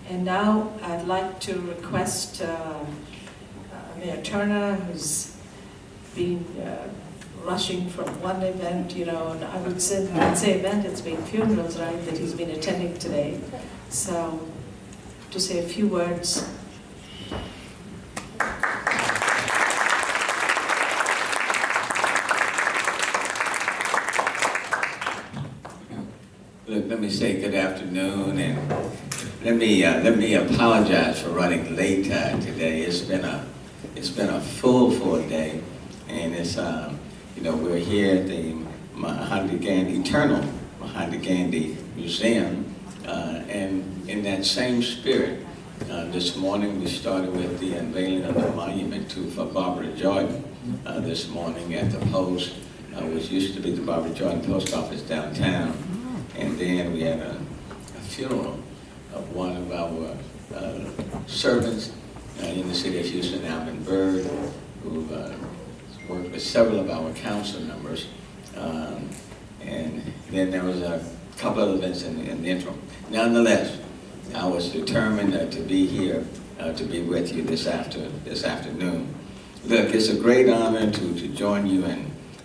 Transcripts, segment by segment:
And now I'd like to request Mayor Turner, who's been rushing from one event, and I would say event, it's been funerals, right, that he's been attending today. So, to say a few words. Look, let me say good afternoon, and let me apologize for running late today. It's been a full day, and it's we're here at the Eternal Mahatma Gandhi Museum, and in that same spirit, this morning we started with the unveiling of the monument for Barbara Jordan this morning at the post, which used to be the Barbara Jordan Post Office downtown. And then we had a funeral of one of our servants in the city of Houston, Alvin Bird, who worked with several of our council members. And then there was a couple other events in the interim. Nonetheless, I was determined to be here to be with you this afternoon. Look, it's a great honor to join you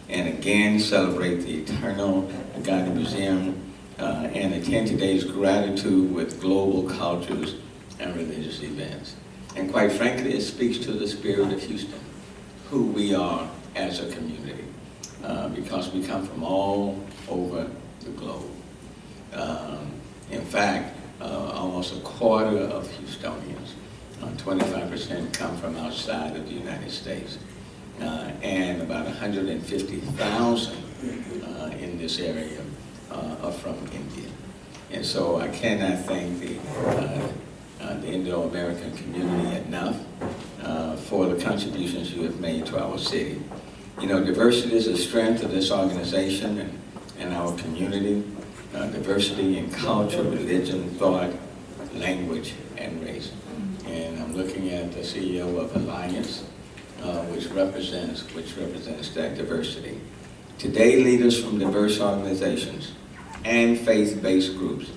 and again celebrate the Eternal Gandhi Museum and attend today's Gratitude with global cultures and religious events. And quite frankly, it speaks to the spirit of Houston, who we are as a community, because we come from all over the globe. In fact, almost a quarter of Houstonians, 25% come from outside of the United States, and about 150,000 in this area are from India. And so I cannot thank the Indo-American community enough for the contributions you have made to our city. Diversity is a strength of this organization and our community. Diversity in culture, religion, thought, language, and race. And I'm looking at the CEO of Alliance, which represents that diversity. Today, leaders from diverse organizations and faith-based groups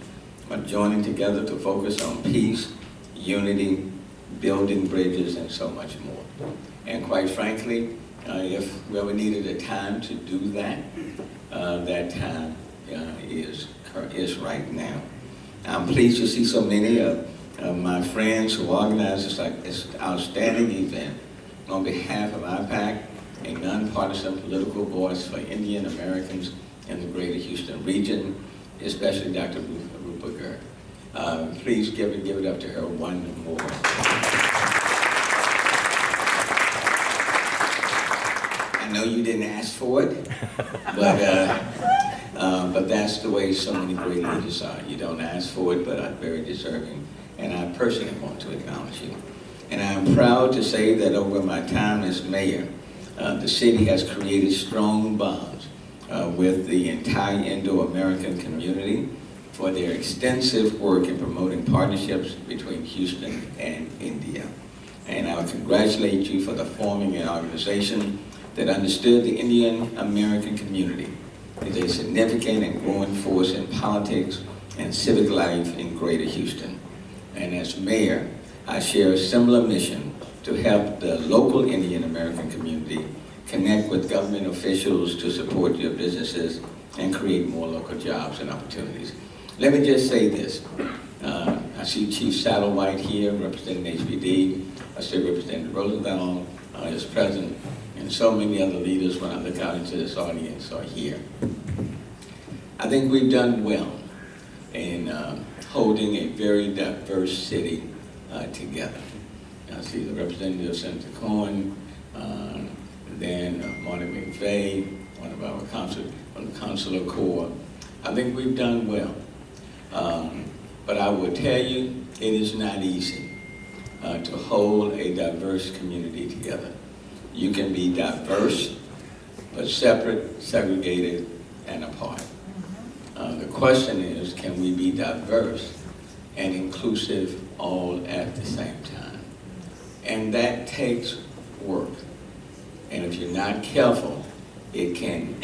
are joining together to focus on peace, unity, building bridges, and so much more. And quite frankly, if we ever needed a time to do that, that time is right now. I'm pleased to see so many of my friends who organized this outstanding event on behalf of IAPAC, a nonpartisan political voice for Indian Americans in the greater Houston region, especially Dr. Rupa Garg. Please give it up to her one more. I know you didn't ask for it, but that's the way so many great leaders are. You don't ask for it, but I'm very deserving, and I personally want to acknowledge you. And I'm proud to say that over my time as mayor, the city has created strong bonds with the entire Indo-American community for their extensive work in promoting partnerships between Houston and India. And I would congratulate you for the forming an organization that understood the Indian American community is a significant and growing force in politics and civic life in greater Houston. And as mayor, I share a similar mission to help the local Indian American community connect with government officials to support your businesses and create more local jobs and opportunities. Let me just say this. I see Chief Satterwhite here representing HPD. I see Representative Rosenthal is present, and so many other leaders when I look out into this audience are here. I think we've done well in holding a very diverse city together. I see the representative, Senator Cohen, then Marty McVeigh, one of our consular corps. I think we've done well. But I will tell you, it is not easy to hold a diverse community together. You can be diverse, but separate, segregated, and apart. The question is, can we be diverse and inclusive all at the same time? And that takes work. And if you're not careful, it can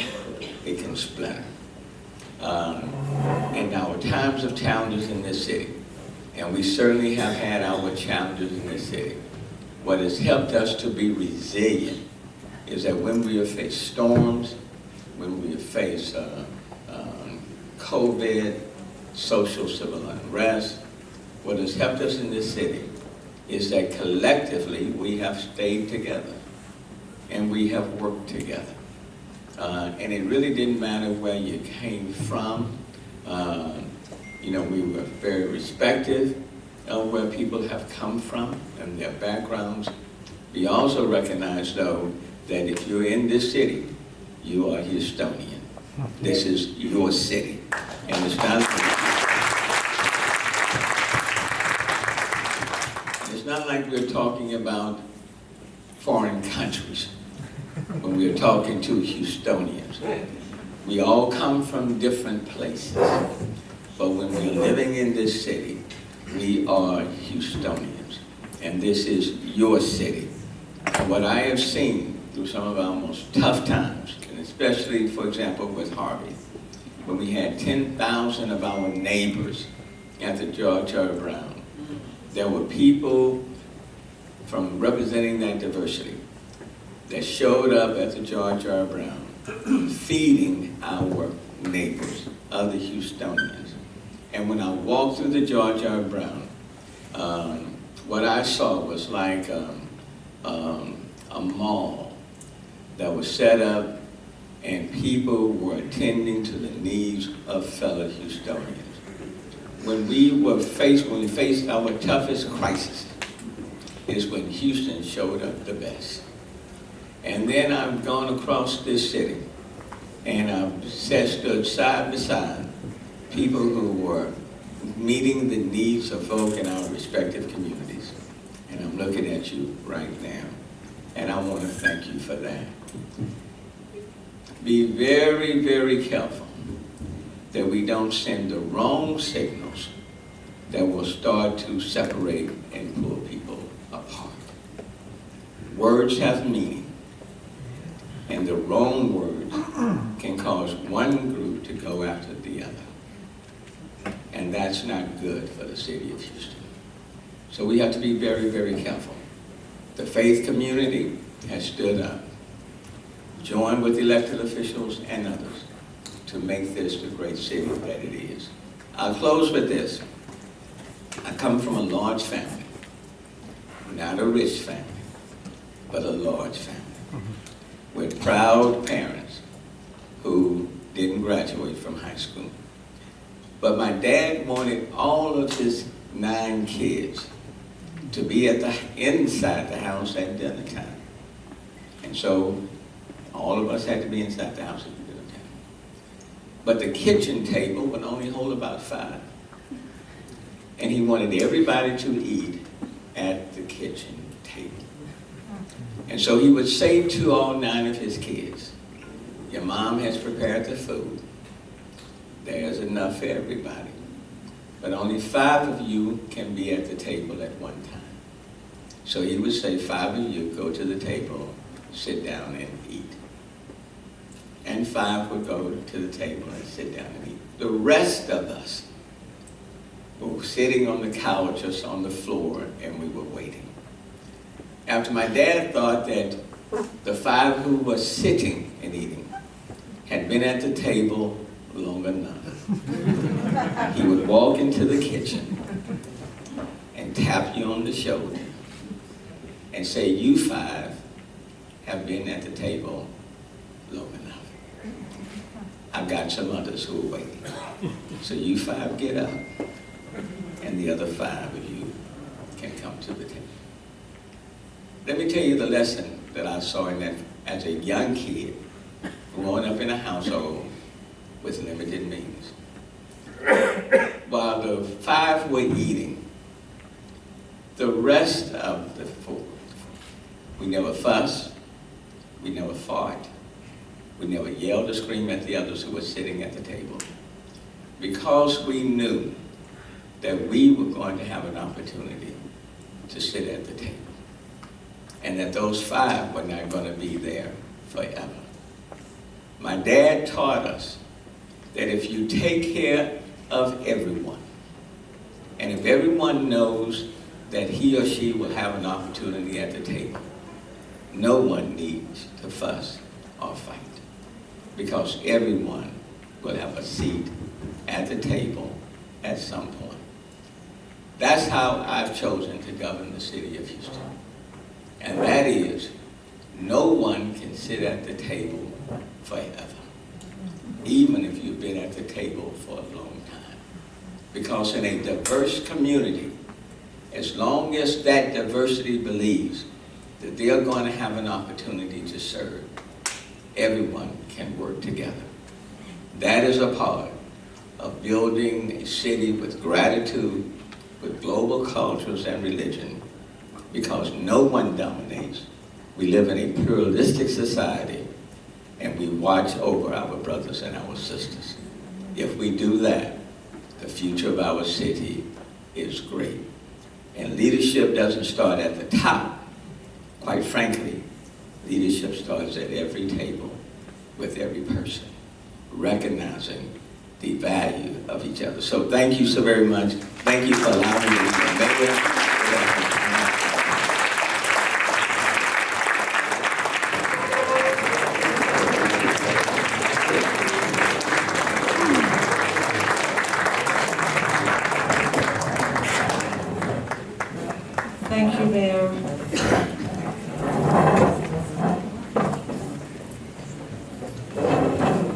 splinter. In our times of challenges in this city, And we certainly have had our challenges in this city. What has helped us to be resilient is that when we have faced storms, when we have faced COVID, social civil unrest, what has helped us in this city is that collectively we have stayed together and we have worked together. And it really didn't matter where you came from. You know, we were very respectful of where people have come from and their backgrounds. We also recognize, though, that if you're in this city, you are Houstonian. This is your city. And it's not like we're talking about foreign countries when we're talking to Houstonians. We all come from different places, but when we're living in this city, we are Houstonians, and this is your city. And what I have seen through some of our most tough times, and especially, for example, with Harvey, when we had 10,000 of our neighbors at the George R. Brown, there were people from representing that diversity that showed up at the George R. Brown, feeding our neighbors, other Houstonians. And when I walked through the George R. Brown, what I saw was like a mall that was set up and people were attending to the needs of fellow Houstonians. When we faced our toughest crisis, is when Houston showed up the best. And then I've gone across this city and I've stood side by side people who were meeting the needs of folk in our respective communities. And I'm looking at you right now, and I want to thank you for that. Be very, very careful that we don't send the wrong signals that will start to separate and pull people apart. Words have meaning, and the wrong words can cause one group to go after the other. And that's not good for the city of Houston. So we have to be very, very careful. The faith community has stood up, joined with elected officials and others to make this the great city that it is. I'll close with this. I come from a large family, not a rich family, but a large family, with proud parents who didn't graduate from high school. But my dad wanted all of his 9 kids to be inside the house at dinner time. And so all of us had to be inside the house at dinner time. But the kitchen table would only hold about 5. And he wanted everybody to eat at the kitchen table. And so he would say to all 9 of his kids, your mom has prepared the food. There's enough for everybody. But only 5 of you can be at the table at one time. So he would say, 5 of you go to the table, sit down and eat. And 5 would go to the table and sit down and eat. The rest of us were sitting on the couch or on the floor and we were waiting. After my dad thought that the 5 who were sitting and eating had been at the table long enough, he would walk into the kitchen and tap you on the shoulder and say, you 5 have been at the table long enough. I've got some others who are waiting. So you 5 get up, and the other 5 of you can come to the table. Let me tell you the lesson that I saw in that as a young kid, growing up in a household with limited means. While the 5 were eating, the rest of the 4, we never fussed, we never fought, we never yelled or screamed at the others who were sitting at the table, because we knew that we were going to have an opportunity to sit at the table, and that those 5 were not going to be there forever. My dad taught us that if you take care of everyone And if everyone knows that he or she will have an opportunity at the table, no one needs to fuss or fight, because everyone will have a seat at the table at some point. That's how I've chosen to govern the city of Houston. And that is, no one can sit at the table forever, even if you've been at the table for a long time. Because in a diverse community, as long as that diversity believes that they are going to have an opportunity to serve, everyone can work together. That is a part of building a city with gratitude, with global cultures and religion, because no one dominates. We live in a pluralistic society, and we watch over our brothers and our sisters. If we do that, the future of our city is great. And leadership doesn't start at the top. Quite frankly, leadership starts at every table with every person, recognizing the value of each other. So thank you so very much. Thank you for allowing me to be the mayor. Thank you, Mayor.